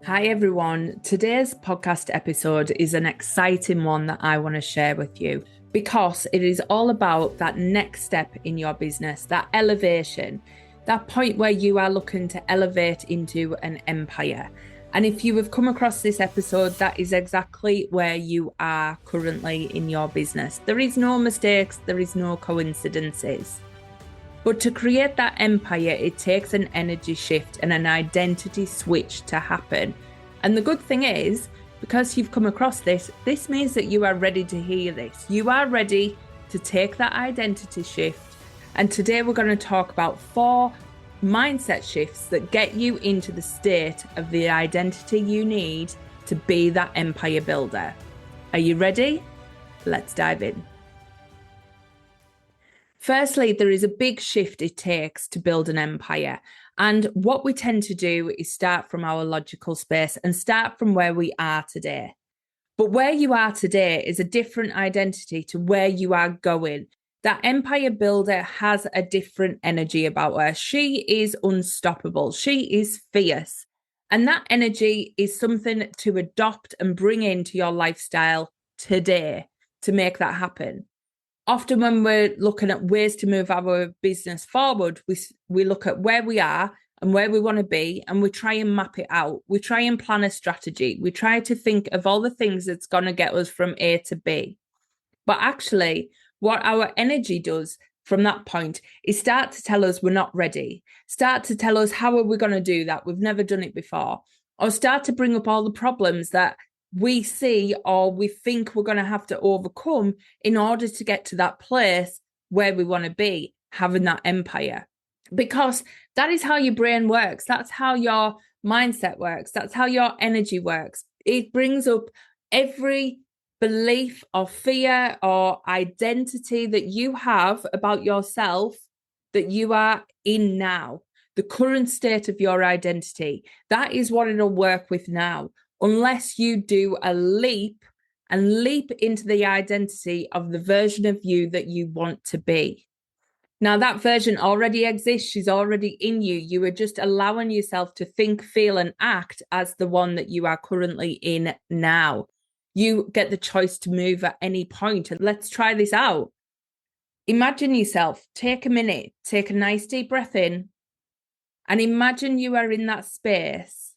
Hi, everyone. Today's podcast episode is an exciting one that I want to share with you because it is all about that next step in your business, that elevation, that point where you are looking to elevate into an empire. And if you have come across this episode, that is exactly where you are currently in your business. There is no mistakes, there is no coincidences. But to create that empire, it takes an energy shift and an identity switch to happen. And the good thing is, because you've come across this means that you are ready to hear this. You are ready to take that identity shift. And today we're going to talk about 4 mindset shifts that get you into the state of the identity you need to be that empire builder. Are you ready? Let's dive in. Firstly, there is a big shift it takes to build an empire. And what we tend to do is start from our logical space and start from where we are today. But where you are today is a different identity to where you are going. That empire builder has a different energy about her. She is unstoppable. She is fierce. And that energy is something to adopt and bring into your lifestyle today to make that happen. Often when we're looking at ways to move our business forward, we look at where we are and where we want to be, and we try and map it out. We try and plan a strategy. We try to think of all the things that's going to get us from A to B. But actually, what our energy does from that point is start to tell us we're not ready. Start to tell us, how are we going to do that? We've never done it before. Or start to bring up all the problems that we see or we think we're going to have to overcome in order to get to that place where we want to be, having that empire. Because that is how your brain works. That's how your mindset works. That's how your energy works. It brings up every belief or fear or identity that you have about yourself that you are in now, the current state of your identity. That is what it'll work with now, unless you do a leap and leap into the identity of the version of you that you want to be. Now, that version already exists. She's already in you. You are just allowing yourself to think, feel, and act as the one that you are currently in now. You get the choice to move at any point. And let's try this out. Imagine yourself, take a minute, take a nice deep breath in, and imagine you are in that space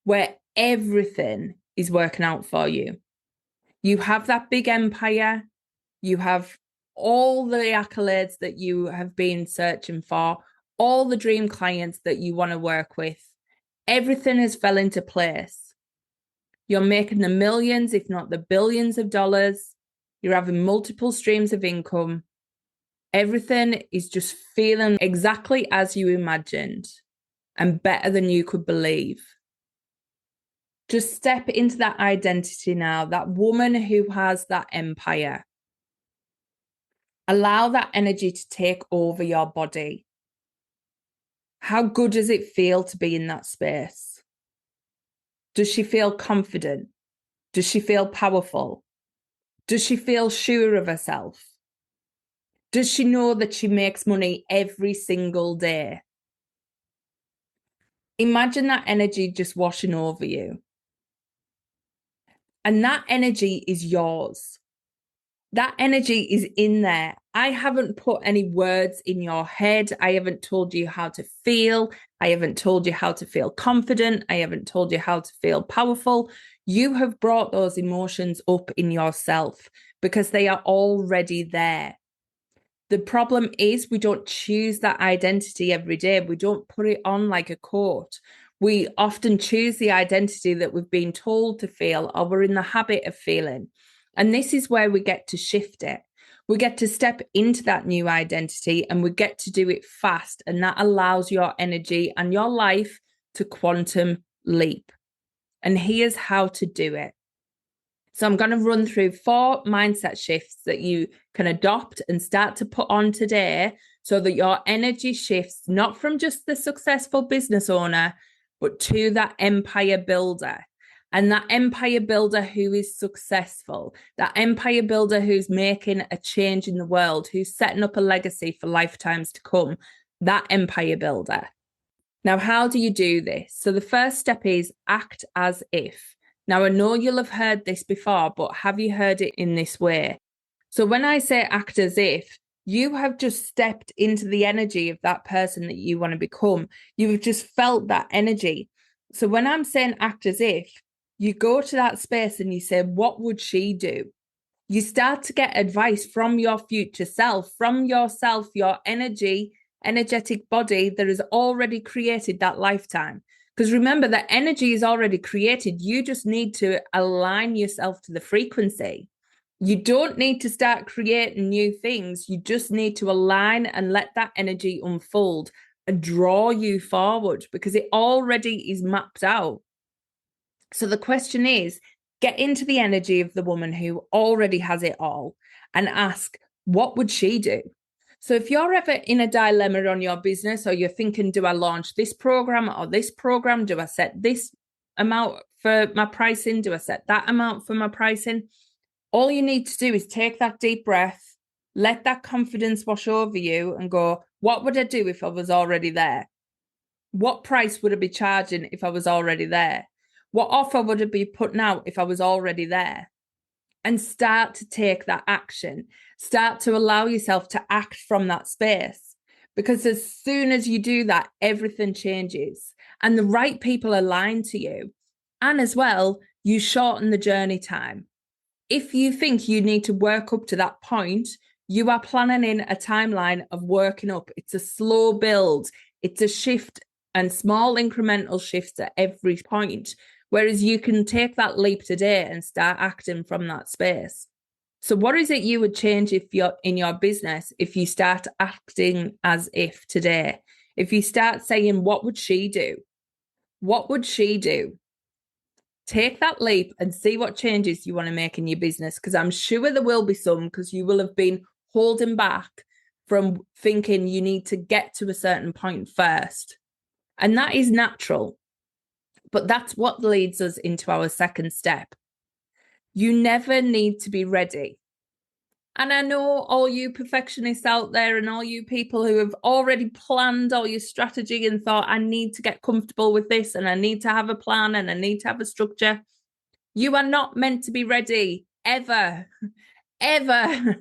where everything is working out for you. You have that big empire. You have all the accolades that you have been searching for, all the dream clients that you want to work with. Everything has fell into place. You're making the millions, if not the billions of dollars. You're having multiple streams of income. Everything is just feeling exactly as you imagined and better than you could believe. Just step into that identity now, that woman who has that empire. Allow that energy to take over your body. How good does it feel to be in that space? Does she feel confident? Does she feel powerful? Does she feel sure of herself? Does she know that she makes money every single day? Imagine that energy just washing over you. And that energy is yours. That energy is in there. I haven't put any words in your head. I haven't told you how to feel. I haven't told you how to feel confident. I haven't told you how to feel powerful. You have brought those emotions up in yourself because they are already there. The problem is we don't choose that identity every day. We don't put it on like a coat. We often choose the identity that we've been told to feel or we're in the habit of feeling. And this is where we get to shift it. We get to step into that new identity and we get to do it fast. And that allows your energy and your life to quantum leap. And here's how to do it. So I'm going to run through 4 mindset shifts that you can adopt and start to put on today so that your energy shifts not from just the successful business owner, but to that empire builder. And that empire builder who is successful, that empire builder who's making a change in the world, who's setting up a legacy for lifetimes to come, that empire builder. Now, how do you do this? So the first step is act as if. Now, I know you'll have heard this before, but have you heard it in this way? So when I say act as if, you have just stepped into the energy of that person that you want to become. You've just felt that energy. So when I'm saying act as if, you go to that space and you say, what would she do? You start to get advice from your future self, from yourself, your energetic body that has already created that lifetime. Because remember, that energy is already created. You just need to align yourself to the frequency. You don't need to start creating new things. You just need to align and let that energy unfold and draw you forward because it already is mapped out. So the question is, get into the energy of the woman who already has it all and ask, what would she do? So if you're ever in a dilemma on your business or you're thinking, do I launch this program or this program? Do I set this amount for my pricing? Do I set that amount for my pricing? All you need to do is take that deep breath, let that confidence wash over you and go, what would I do if I was already there? What price would I be charging if I was already there? What offer would I be putting out if I was already there? And start to take that action. Start to allow yourself to act from that space. Because as soon as you do that, everything changes and the right people align to you. And as well, you shorten the journey time. If you think you need to work up to that point, you are planning in a timeline of working up. It's a slow build. It's a shift and small incremental shifts at every point. Whereas you can take that leap today and start acting from that space. So what is it you would change if you're in your business if you start acting as if today? If you start saying, what would she do? What would she do? Take that leap and see what changes you want to make in your business, because I'm sure there will be some, because you will have been holding back from thinking you need to get to a certain point first. And that is natural. But that's what leads us into our second step. You never need to be ready. And I know all you perfectionists out there and all you people who have already planned all your strategy and thought, I need to get comfortable with this and I need to have a plan and I need to have a structure. You are not meant to be ready ever, ever.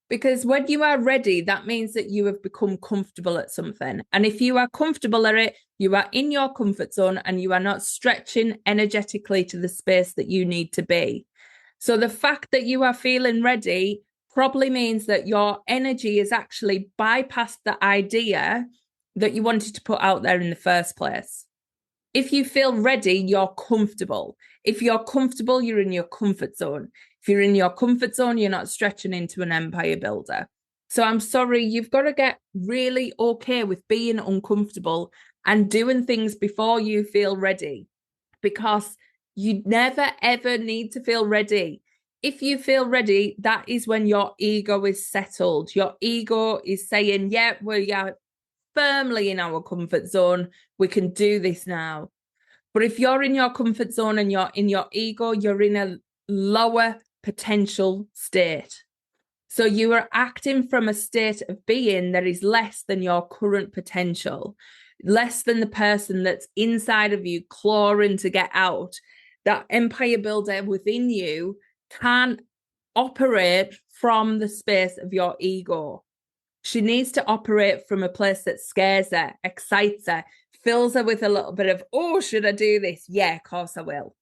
Because when you are ready, that means that you have become comfortable at something. And if you are comfortable at it, you are in your comfort zone and you are not stretching energetically to the space that you need to be. So the fact that you are feeling ready probably means that your energy has actually bypassed the idea that you wanted to put out there in the first place. If you feel ready, you're comfortable. If you're comfortable, you're in your comfort zone. If you're in your comfort zone, you're not stretching into an empire builder. So I'm sorry, you've got to get really okay with being uncomfortable and doing things before you feel ready, because you never, ever need to feel ready. If you feel ready, that is when your ego is settled. Your ego is saying, yeah, we are firmly in our comfort zone. We can do this now. But if you're in your comfort zone and you're in your ego, you're in a lower potential state. So you are acting from a state of being that is less than your current potential, less than the person that's inside of you clawing to get out. That empire builder within you can operate from the space of your ego. She needs to operate from a place that scares her, excites her, fills her with a little bit of, oh, should I do this? Yeah, of course I will.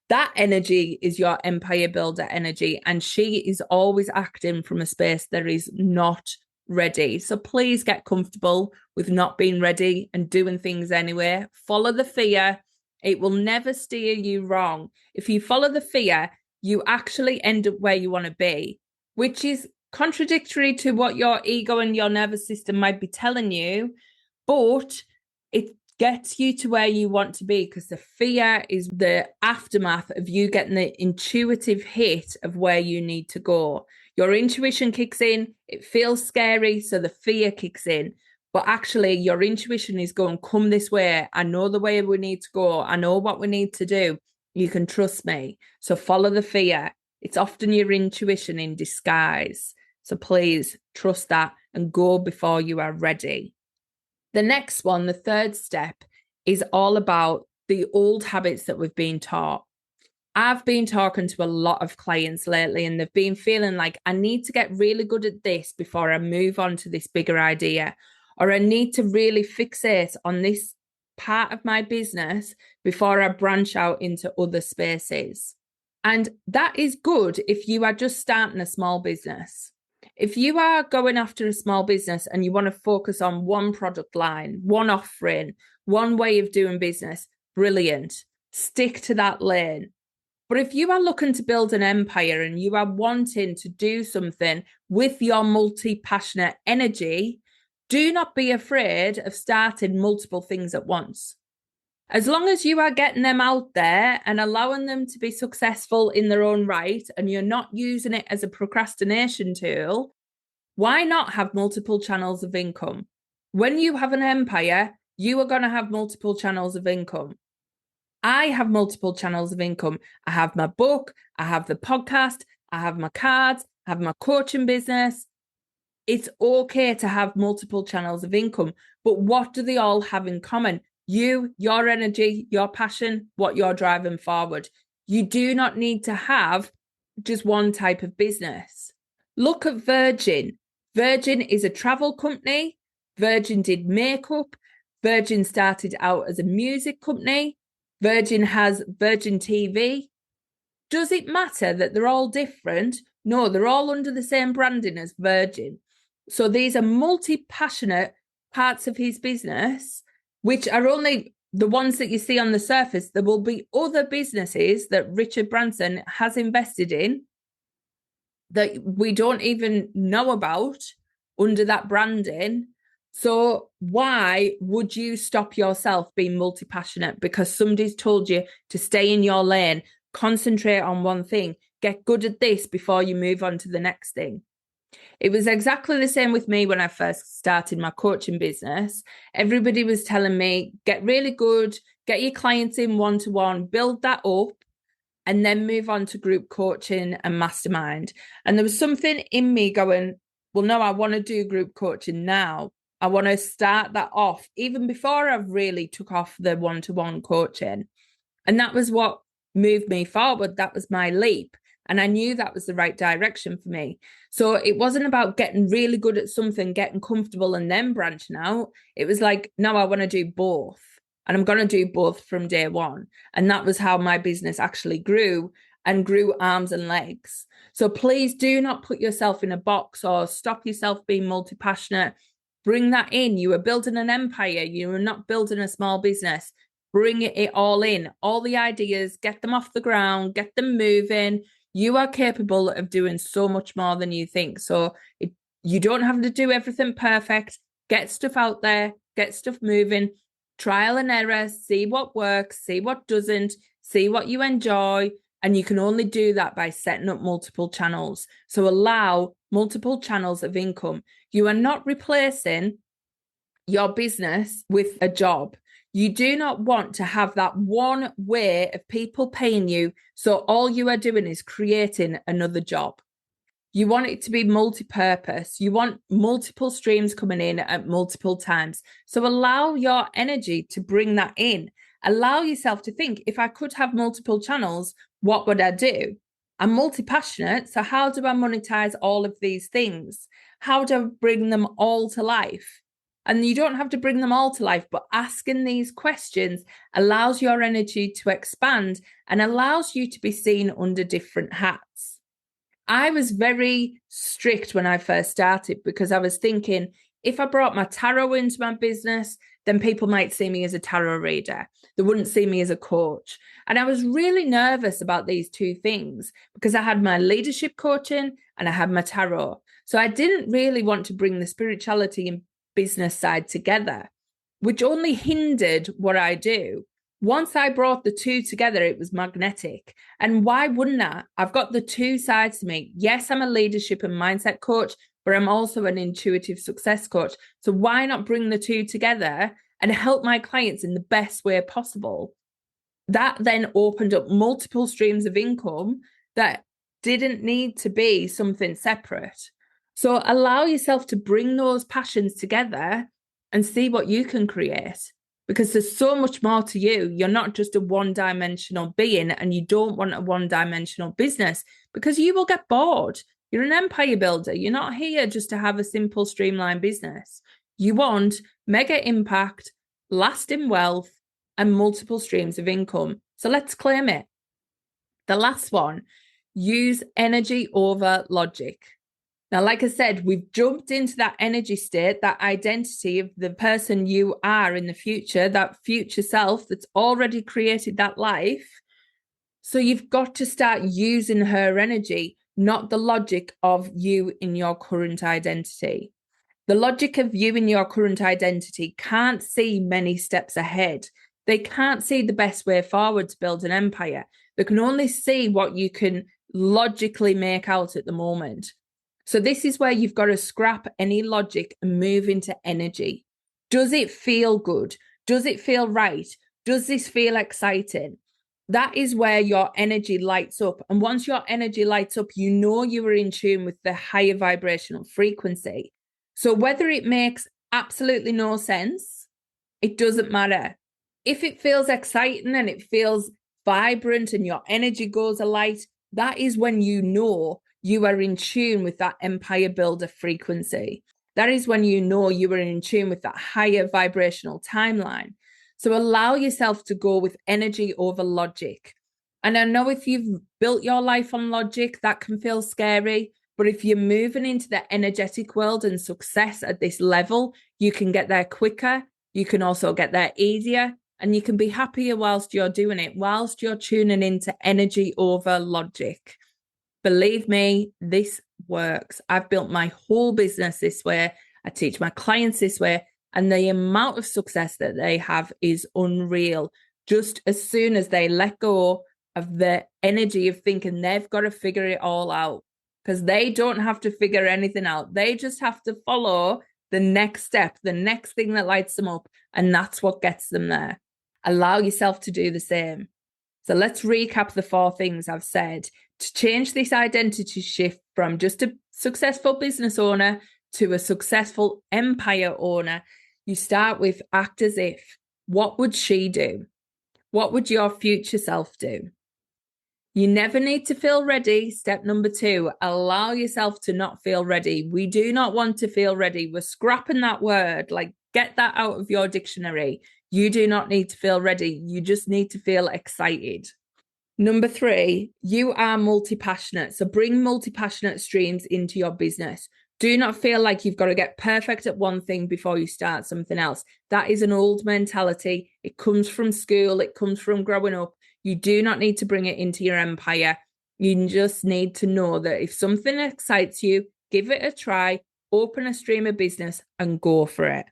That energy is your empire builder energy. And she is always acting from a space that is not ready. So please get comfortable with not being ready and doing things anyway. Follow the fear. It will never steer you wrong. If you follow the fear, you actually end up where you want to be, which is contradictory to what your ego and your nervous system might be telling you, but it gets you to where you want to be, because the fear is the aftermath of you getting the intuitive hit of where you need to go. Your intuition kicks in, it feels scary, so the fear kicks in. But actually, your intuition is going, come this way. I know the way we need to go. I know what we need to do. You can trust me. So follow the fear. It's often your intuition in disguise. So please trust that and go before you are ready. The next one, the third step, is all about the old habits that we've been taught. I've been talking to a lot of clients lately, and they've been feeling like I need to get really good at this before I move on to this bigger idea, or I need to really fixate on this part of my business before I branch out into other spaces. And that is good if you are just starting a small business. If you are going after a small business and you want to focus on one product line, one offering, one way of doing business, brilliant. Stick to that lane. But if you are looking to build an empire and you are wanting to do something with your multi-passionate energy, do not be afraid of starting multiple things at once. As long as you are getting them out there and allowing them to be successful in their own right, and you're not using it as a procrastination tool, why not have multiple channels of income? When you have an empire, you are going to have multiple channels of income. I have multiple channels of income. I have my book, I have the podcast, I have my cards, I have my coaching business. It's okay to have multiple channels of income, but what do they all have in common? You, your energy, your passion, what you're driving forward. You do not need to have just one type of business. Look at Virgin. Virgin is a travel company. Virgin did makeup. Virgin started out as a music company. Virgin has Virgin TV. Does it matter that they're all different? No, they're all under the same branding as Virgin. So these are multi-passionate parts of his business, which are only the ones that you see on the surface. There will be other businesses that Richard Branson has invested in that we don't even know about under that branding. So why would you stop yourself being multi-passionate because somebody's told you to stay in your lane, concentrate on one thing, get good at this before you move on to the next thing? It was exactly the same with me when I first started my coaching business. Everybody was telling me, get really good, get your clients in one-to-one, build that up, and then move on to group coaching and mastermind. And there was something in me going, well, no, I want to do group coaching now. I want to start that off even before I've really took off the one-to-one coaching. And that was what moved me forward. That was my leap. And I knew that was the right direction for me. So it wasn't about getting really good at something, getting comfortable and then branching out. It was like, no, I want to do both. And I'm going to do both from day one. And that was how my business actually grew and grew arms and legs. So please do not put yourself in a box or stop yourself being multi-passionate. Bring that in. You are building an empire. You are not building a small business. Bring it all in, all the ideas, get them off the ground, get them moving. You are capable of doing so much more than you think. So you don't have to do everything perfect. Get stuff out there, get stuff moving, trial and error, see what works, see what doesn't, see what you enjoy. And you can only do that by setting up multiple channels. So allow multiple channels of income. You are not replacing your business with a job. You do not want to have that one way of people paying you. So all you are doing is creating another job. You want it to be multi-purpose. You want multiple streams coming in at multiple times. So allow your energy to bring that in. Allow yourself to think, if I could have multiple channels, what would I do? I'm multi-passionate. So how do I monetize all of these things? How do I bring them all to life? And you don't have to bring them all to life, but asking these questions allows your energy to expand and allows you to be seen under different hats. I was very strict when I first started because I was thinking, if I brought my tarot into my business, then people might see me as a tarot reader. They wouldn't see me as a coach. And I was really nervous about these two things because I had my leadership coaching and I had my tarot. So I didn't really want to bring the spirituality and business side together, which only hindered what I do. Once I brought the two together, it was magnetic. And why wouldn't I? I've got the two sides to me. Yes, I'm a leadership and mindset coach, but I'm also an intuitive success coach. So why not bring the two together and help my clients in the best way possible? That then opened up multiple streams of income that didn't need to be something separate. So allow yourself to bring those passions together and see what you can create. Because there's so much more to you. You're not just a one-dimensional being, and you don't want a one-dimensional business because you will get bored. You're an empire builder. You're not here just to have a simple, streamlined business. You want mega impact, lasting wealth, and multiple streams of income. So let's claim it. The last one, use energy over logic. Now, like I said, we've jumped into that energy state, that identity of the person you are in the future, that future self that's already created that life. So you've got to start using her energy, not the logic of you in your current identity. The logic of you in your current identity can't see many steps ahead. They can't see the best way forward to build an empire. They can only see what you can logically make out at the moment. So this is where you've got to scrap any logic and move into energy. Does it feel good? Does it feel right? Does this feel exciting? That is where your energy lights up. And once your energy lights up, you know you are in tune with the higher vibrational frequency. So whether it makes absolutely no sense, it doesn't matter. If it feels exciting and it feels vibrant and your energy goes alight, that is when you know you are in tune with that empire builder frequency. That is when you know you are in tune with that higher vibrational timeline. So allow yourself to go with energy over logic. And I know if you've built your life on logic, that can feel scary. But if you're moving into the energetic world and success at this level, you can get there quicker. You can also get there easier. And you can be happier whilst you're doing it, whilst you're tuning into energy over logic. Believe me, this works. I've built my whole business this way. I teach my clients this way. And the amount of success that they have is unreal. Just as soon as they let go of the energy of thinking they've got to figure it all out, because they don't have to figure anything out. They just have to follow the next step, the next thing that lights them up. And that's what gets them there. Allow yourself to do the same. So let's recap the 4 things I've said. To change this identity shift from just a successful business owner to a successful empire owner, you start with act as if. What would she do? What would your future self do? You never need to feel ready. Step number 2, allow yourself to not feel ready. We do not want to feel ready. We're scrapping that word. Like, get that out of your dictionary. You do not need to feel ready. You just need to feel excited. Number 3, you are multi-passionate. So bring multi-passionate streams into your business. Do not feel like you've got to get perfect at one thing before you start something else. That is an old mentality. It comes from school. It comes from growing up. You do not need to bring it into your empire. You just need to know that if something excites you, give it a try, open a stream of business and go for it.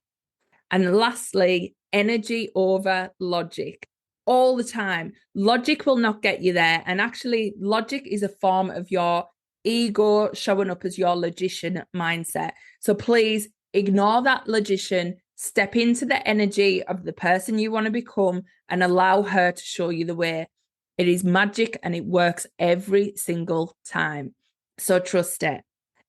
And lastly, energy over logic. All the time. Logic will not get you there. And actually, logic is a form of your ego showing up as your logician mindset. So please ignore that logician, step into the energy of the person you want to become and allow her to show you the way. It is magic and it works every single time. So trust it.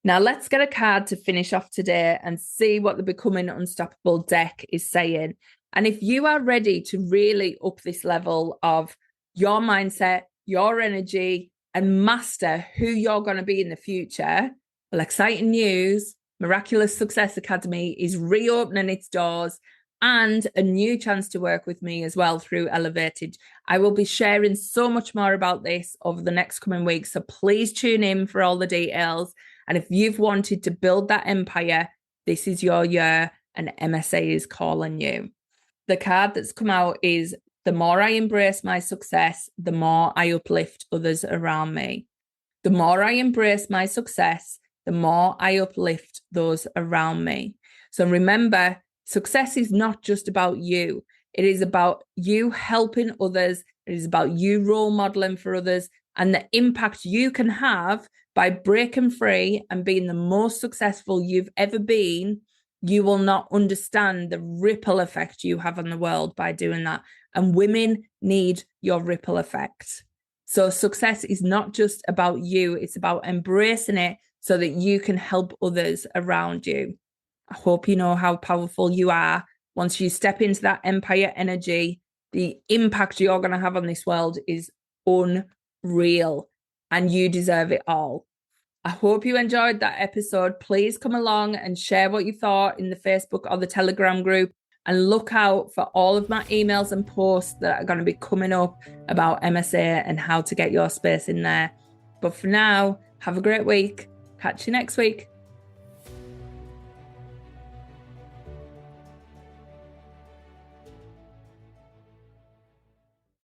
Now let's get a card to finish off today and see what the Becoming Unstoppable deck is saying. And if you are ready to really up this level of your mindset, your energy, and master who you're going to be in the future, well, exciting news, Miraculous Success Academy is reopening its doors and a new chance to work with me as well through Elevated. I will be sharing so much more about this over the next coming weeks. So please tune in for all the details. And if you've wanted to build that empire, this is your year and MSA is calling you. The card that's come out is the more I embrace my success, the more I uplift others around me. The more I embrace my success, the more I uplift those around me. So remember, success is not just about you. It is about you helping others. It is about you role modeling for others and the impact you can have by breaking free and being the most successful you've ever been. You will not understand the ripple effect you have on the world by doing that. And women need your ripple effect. So success is not just about you. It's about embracing it so that you can help others around you. I hope you know how powerful you are. Once you step into that empire energy, the impact you're going to have on this world is unreal, and you deserve it all. I hope you enjoyed that episode. Please come along and share what you thought in the Facebook or the Telegram group. And look out for all of my emails and posts that are going to be coming up about MSA and how to get your space in there. But for now, have a great week. Catch you next week.